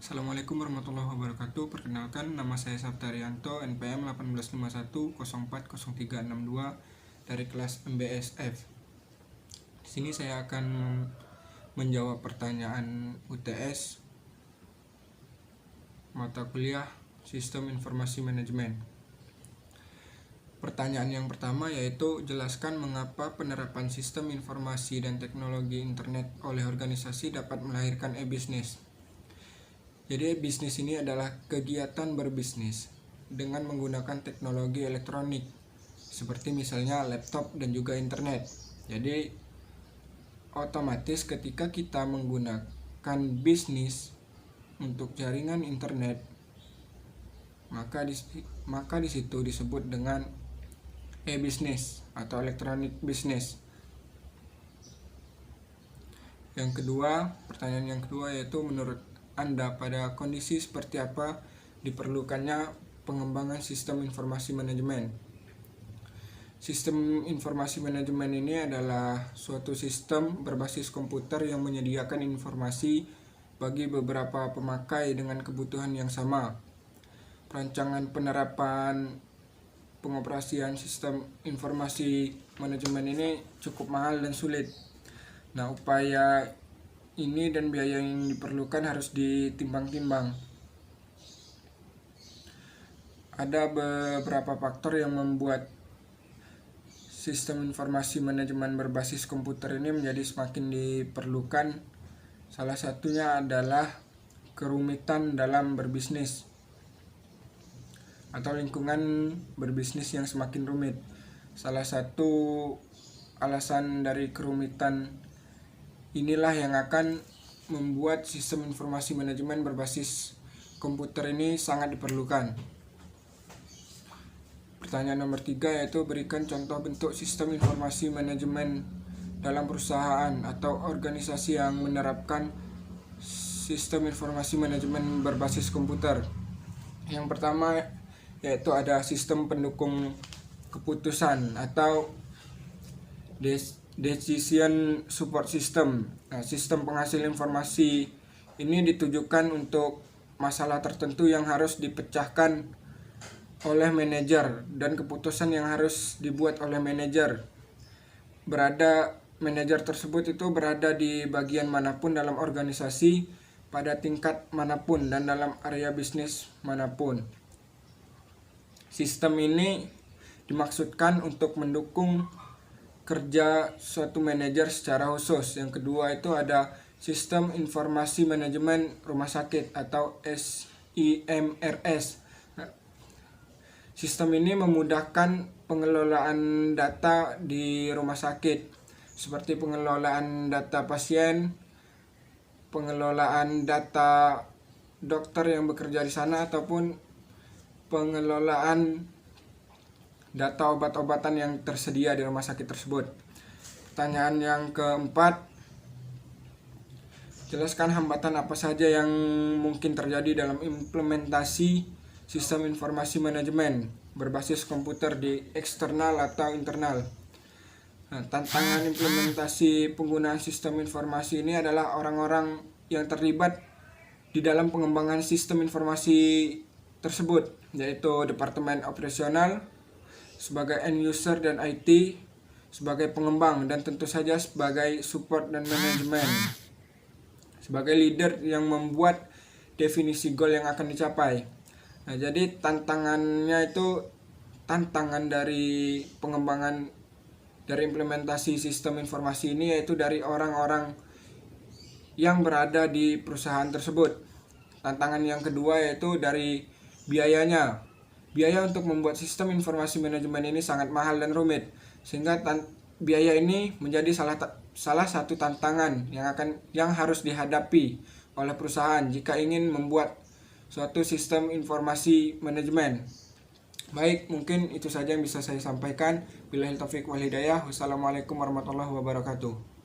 Assalamualaikum warahmatullahi wabarakatuh. Perkenalkan, nama saya Saptarianto, NPM 1851040362 dari kelas MBSF. Di sini saya akan menjawab pertanyaan UTS mata kuliah Sistem Informasi Manajemen. Pertanyaan yang pertama yaitu, jelaskan mengapa penerapan sistem informasi dan teknologi internet oleh organisasi dapat melahirkan e-bisnis. Jadi bisnis ini adalah kegiatan berbisnis dengan menggunakan teknologi elektronik seperti misalnya laptop dan juga internet. Jadi otomatis ketika kita menggunakan bisnis untuk jaringan internet, maka di situ disebut dengan e-bisnis atau electronic business. Pertanyaan yang kedua yaitu, menurut Anda pada kondisi seperti apa diperlukannya pengembangan sistem informasi manajemen? Sistem informasi manajemen ini adalah suatu sistem berbasis komputer yang menyediakan informasi bagi beberapa pemakai dengan kebutuhan yang sama. Rancangan penerapan pengoperasian sistem informasi manajemen ini cukup mahal dan sulit. Nah, upaya ini dan biaya yang diperlukan harus ditimbang-timbang. Ada beberapa faktor yang membuat sistem informasi manajemen berbasis komputer ini menjadi semakin diperlukan. Salah satunya adalah kerumitan dalam berbisnis atau lingkungan berbisnis yang semakin rumit. Salah satu alasan dari kerumitan inilah yang akan membuat sistem informasi manajemen berbasis komputer ini sangat diperlukan. Pertanyaan nomor 3 yaitu, berikan contoh bentuk sistem informasi manajemen dalam perusahaan atau organisasi yang menerapkan sistem informasi manajemen berbasis komputer. Yang pertama yaitu ada sistem pendukung keputusan atau Decision Support System. Nah, sistem penghasil informasi ini ditujukan untuk masalah tertentu yang harus dipecahkan oleh manajer dan keputusan yang harus dibuat oleh manajer. Manajer tersebut itu berada di bagian manapun dalam organisasi, pada tingkat manapun dan dalam area bisnis manapun. Sistem ini dimaksudkan untuk mendukung kerja suatu manajer secara khusus. Yang kedua itu ada sistem informasi manajemen rumah sakit atau SIMRS. Sistem ini memudahkan pengelolaan data di rumah sakit, seperti pengelolaan data pasien, pengelolaan data dokter yang bekerja di sana, ataupun pengelolaan data obat-obatan yang tersedia di rumah sakit tersebut. Pertanyaan yang keempat, jelaskan hambatan apa saja yang mungkin terjadi dalam implementasi sistem informasi manajemen berbasis komputer di eksternal atau internal. Nah, tantangan implementasi penggunaan sistem informasi ini adalah orang-orang yang terlibat di dalam pengembangan sistem informasi tersebut, yaitu departemen operasional sebagai end user dan IT sebagai pengembang, dan tentu saja sebagai support dan manajemen sebagai leader yang membuat definisi goal yang akan dicapai. Nah, jadi tantangan dari pengembangan dari implementasi sistem informasi ini yaitu dari orang-orang yang berada di perusahaan tersebut. Tantangan yang kedua yaitu dari biayanya. Biaya untuk membuat sistem informasi manajemen ini sangat mahal dan rumit, sehingga biaya ini menjadi salah satu tantangan yang harus dihadapi oleh perusahaan jika ingin membuat suatu sistem informasi manajemen. Baik, mungkin itu saja yang bisa saya sampaikan. Billahi taufiq wal hidayah. Wassalamualaikum warahmatullahi wabarakatuh.